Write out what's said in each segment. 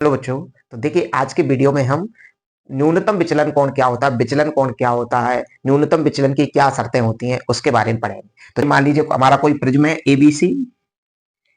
Hello बच्चों। तो देखिए आज के वीडियो में हम न्यूनतम विचलन कोण क्या होता है, विचलन कोण क्या होता है, न्यूनतम विचलन की क्या शर्तें होती हैं उसके बारे में पढ़ेंगे। तो मान लीजिए हमारा कोई प्रिज्म है एबीसी।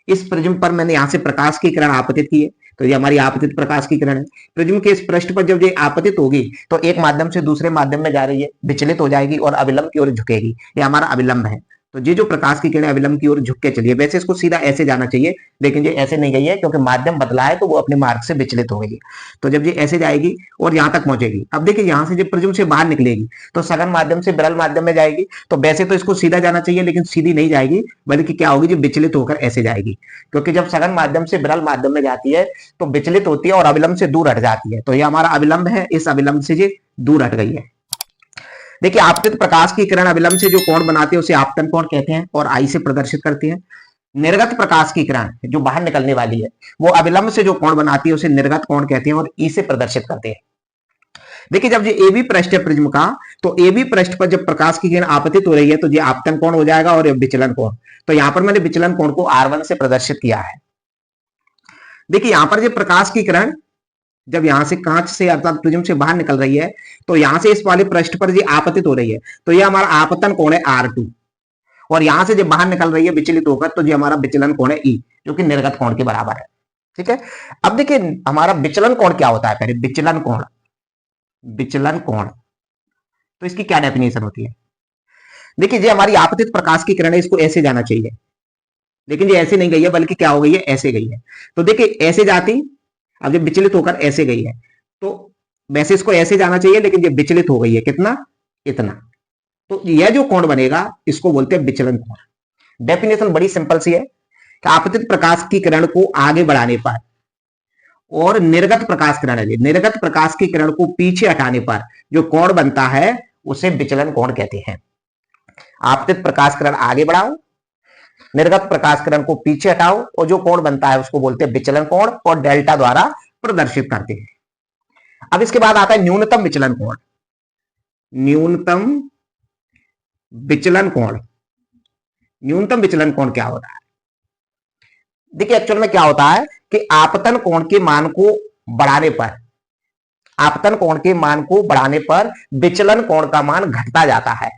इस प्रिज्म पर मैंने यहां से प्रकाश की किरण आपतित की है, तो ये हमारी आपतित प्रकाश की किरण है। प्रिज्म के इस पृष्ठ पर जब ये आपतित होगी तो एक माध्यम से दूसरे माध्यम में जा रही है, विचलित हो जाएगी और अविलंब की ओर झुकेगी। ये हमारा अविलंब है। तो ये जो प्रकाश की किरण अविलंब की ओर झुक के चलिए, वैसे इसको सीधा ऐसे जाना चाहिए, लेकिन ये ऐसे नहीं गई है क्योंकि माध्यम बदला है तो वो अपने मार्ग से विचलित हो गई। तो जब ये ऐसे जाएगी और यहाँ तक पहुंचेगी, अब देखिए यहाँ से जब प्रिज्म से बाहर निकलेगी तो सघन माध्यम से विरल माध्यम में जाएगी। तो वैसे तो इसको सीधा जाना चाहिए, लेकिन सीधी नहीं जाएगी, बल्कि क्या होगी, जो विचलित होकर ऐसे जाएगी। क्योंकि जब सघन माध्यम से विरल माध्यम में जाती है तो विचलित होती है और अविलंब से दूर हट जाती है। तो ये हमारा अविलंब है, इस अविलंब से ये दूर हट गई है। देखिए आपतित प्रकाश की किरण अविलंब से जो कोण बनाती है उसे आपतन कोण कहते हैं और आई से प्रदर्शित करती है। निर्गत प्रकाश की किरण जो बाहर निकलने वाली है वो अविलंब से जो कोण बनाती है उसे निर्गत कोण कहते हैं और ई से प्रदर्शित करते हैं। देखिए जब ये एबी पृष्ठ है प्रिज्म का, तो एबी पृष्ठ पर जब प्रकाश की किरण आपतित हो रही है तो ये आपतन कोण हो जाएगा और विचलन कोण। तो यहां पर मैंने विचलन कोण को R1 से प्रदर्शित किया है। देखिए यहां पर जो प्रकाश की किरण जब यहां से कांच से अर्थात प्रिज्म से बाहर निकल रही है तो यहां से इस वाले पृष्ठ पर ये आपतित हो रही है, तो ये हमारा आपतन कोण है R2। और यहां से जब बाहर निकल रही है विचलित होकर तो ये हमारा विचलन कोण है E, जो कि निर्गत कोण के बराबर है। ठीक है। अब देखिए हमारा विचलन कोण क्या होता है, पहले विचलन कोण। विचलन कोण तो इसकी क्या डेफिनेशन होती है। देखिए ये हमारी आपतित प्रकाश की किरण है, इसको ऐसे जाना चाहिए, लेकिन ये ऐसे नहीं गई है बल्कि क्या हो गई है, ऐसे गई है। तो देखिए ऐसे जाती, अब जब विचलित होकर ऐसे गई है तो वैसे इसको ऐसे जाना चाहिए, लेकिन ये विचलित हो गई है कितना, इतना। तो यह जो कोण बनेगा इसको बोलते हैं विचलन कोण। डेफिनेशन बड़ी सिंपल सी है कि आपतित प्रकाश की किरण को आगे बढ़ाने पर और निर्गत प्रकाश किरण है, निर्गत प्रकाश की किरण को पीछे हटाने पर जो कोण बनता है उसे विचलन कोण कहते हैं। आपतित प्रकाश किरण आगे बढ़ाओ, निर्गत प्रकाश किरण को पीछे हटाओ और जो कोण बनता है उसको बोलते हैं विचलन कोण और डेल्टा द्वारा प्रदर्शित करते हैं। अब इसके बाद आता है न्यूनतम विचलन कोण। न्यूनतम विचलन कोण, न्यूनतम विचलन कोण क्या होता है। देखिए एक्चुअल में क्या होता है कि आपतन कोण के मान को बढ़ाने पर, आपतन कोण के मान को बढ़ाने पर विचलन कोण का मान घटता जाता है।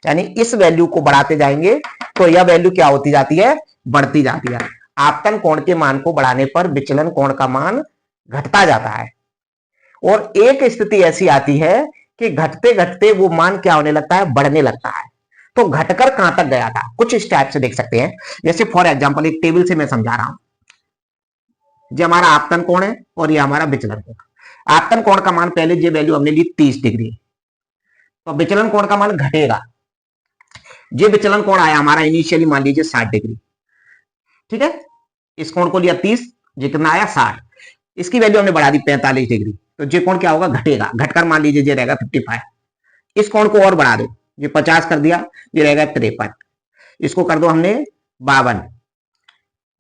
यानी इस वैल्यू को बढ़ाते जाएंगे तो यह वैल्यू क्या होती जाती है, बढ़ती जाती है। आपतन कोण के मान को बढ़ाने पर विचलन कोण का मान घटता जाता है। और एक स्थिति ऐसी आती है कि घटते घटते वो मान क्या होने लगता है, बढ़ने लगता है। तो घटकर कहां तक गया था, कुछ इस टाइप से देख सकते हैं। जैसे फॉर एग्जांपल एक टेबल से मैं समझा रहा हूं। ये हमारा आपतन कोण है और ये हमारा विचलन कोण। आपतन कोण का मान पहले ये वैल्यू हमने ली 30 डिग्री, तो विचलन कोण का मान घटेगा। ये विचलन कोण आया हमारा इनिशियली मान लीजिए 60 डिग्री। ठीक है, इस कोण को लिया 30, जितना आया 60, इसकी वैल्यू हमने बढ़ा दी 45 डिग्री, तो ये कोण क्या होगा, घटेगा। घटकर मान लीजिए ये रहेगा 55। इस कोण को और बढ़ा दो, ये 50 कर दिया, ये रहेगा 53। इसको कर दो हमने 52,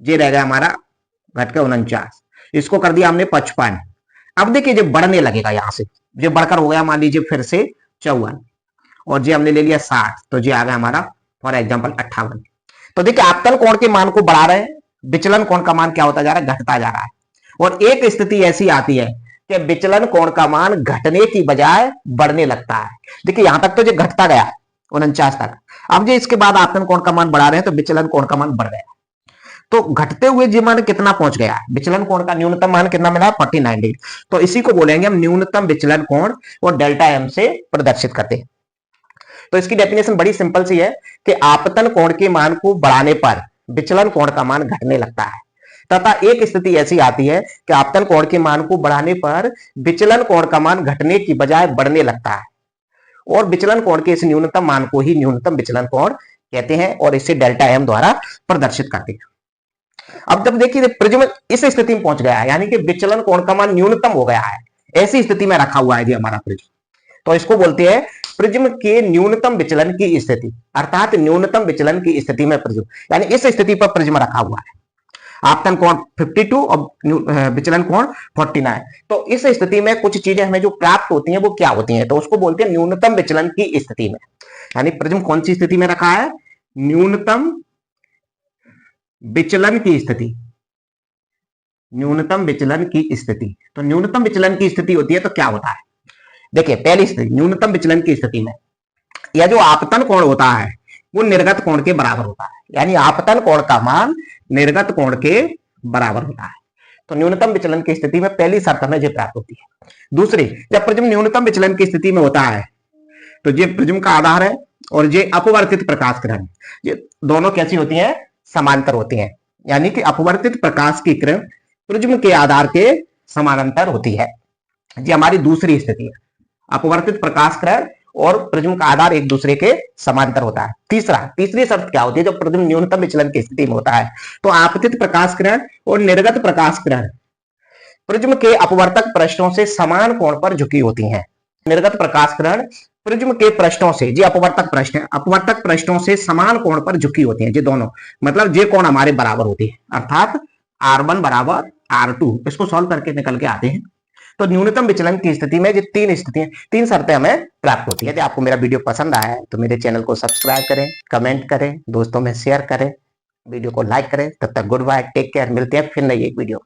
ये रहेगा हमारा घटकर 49। इसको कर दिया हमने 55। अब देखिए ये बढ़ने लगेगा, यहां से ये बढ़कर हो गया मान लीजिए फिर से 54, और ये हमने ले लिया 60, तो ये आ गया हमारा फॉर एग्जांपल 58। तो देखिए आपतन कोण के मान को बढ़ा रहे हैं, विचलन कोण का मान क्या होता जा रहा है, घटता जा रहा है। और एक स्थिति ऐसी आती है कि विचलन कोण का मान घटने की बजाय बढ़ने लगता है। देखिए यहां तक तो ये घटता गया 49 तक, अब जो इसके बाद आपतन कोण का मान बढ़ा रहे हैं तो विचलन कोण का मान बढ़ गया। तो घटते हुए जी मान कितना पहुंच गया, विचलन कोण का न्यूनतम मान कितना मिला, 49 डिग्री। तो इसी को बोलेंगे हम न्यूनतम विचलन कोण और डेल्टा एम से प्रदर्शित करते हैं। तो इसकी डेफिनेशन बड़ी सिंपल सी है कि आपतन कोण के मान को बढ़ाने पर विचलन कोण का मान घटने लगता है, तथा एक स्थिति ऐसी आती है कि आपतन कोण के मान को बढ़ाने पर विचलन कोण का मान घटने की बजाय बढ़ने लगता है। और विचलन कोण के इस न्यूनतम मान को ही न्यूनतम विचलन कोण कहते हैं और इसे डेल्टा एम द्वारा प्रदर्शित करते हैं। अब जब देखिए प्रिज्म इस स्थिति में पहुंच गया है, यानी कि विचलन कोण का मान न्यूनतम हो गया है, ऐसी स्थिति में रखा हुआ है जी हमारा प्रिज्म, तो इसको बोलते हैं प्रिज्म के न्यूनतम विचलन की स्थिति। अर्थात न्यूनतम विचलन की स्थिति में प्रिज्म, यानी इस स्थिति पर प्रिज्म रखा हुआ है। आपतन कोण 52 और विचलन कोण 49। तो इस स्थिति में कुछ चीजें हमें जो प्राप्त होती हैं वो क्या होती हैं, तो उसको बोलते हैं न्यूनतम विचलन की स्थिति में। यानी प्रिज्म कौन सी स्थिति में रखा है, न्यूनतम विचलन की स्थिति। न्यूनतम विचलन की स्थिति। तो न्यूनतम विचलन की स्थिति होती है तो क्या होता है, देखिए पहली स्थिति न्यूनतम विचलन की स्थिति में यह जो आपतन कोण होता है वो निर्गत कोण के बराबर होता है, यानी आपतन कोण का मान निर्गत कोण के बराबर होता है। तो न्यूनतम विचलन की स्थिति में पहली शर्त हमें ये प्राप्त होती है। दूसरी, जब प्रिज्म न्यूनतम विचलन की स्थिति में होता है तो ये प्रिज्म का आधार है और ये अपवर्तित प्रकाश किरण, ये दोनों कैसी होती हैं, समांतर होती हैं, यानी कि अपवर्तित प्रकाश की किरण प्रिज्म के आधार के समानांतर होती है। ये हमारी दूसरी स्थिति है, अपवर्तित प्रकाश किरण और प्रिज्म का आधार एक दूसरे के समांतर होता है। तीसरी शर्त क्या होती है, जब प्रिज्म न्यूनतम विचलन की स्थिति में होता है तो आपतित प्रकाश किरण और निर्गत प्रकाश किरण प्रिज्म के अपवर्तक पृष्ठों से समान कोण पर झुकी होती हैं। निर्गत प्रकाश किरण प्रिज्म के पृष्ठों से, जो अपवर्तक पृष्ठ है, अपवर्तक पृष्ठों से समान कोण पर झुकी होती हैं। ये दोनों मतलब ये कोण हमारे बराबर होती है, अर्थात R1 बराबर R2। इसको सॉल्व करके निकल के आते हैं। तो न्यूनतम विचलन की स्थिति में ये तीन शर्तें हमें प्राप्त होती है। यदि आपको मेरा वीडियो पसंद आया है तो मेरे चैनल को सब्सक्राइब करें, कमेंट करें, दोस्तों में शेयर करें, वीडियो को लाइक करें। तब तक गुड बाय, टेक केयर, मिलते हैं फिर नई एक वीडियो।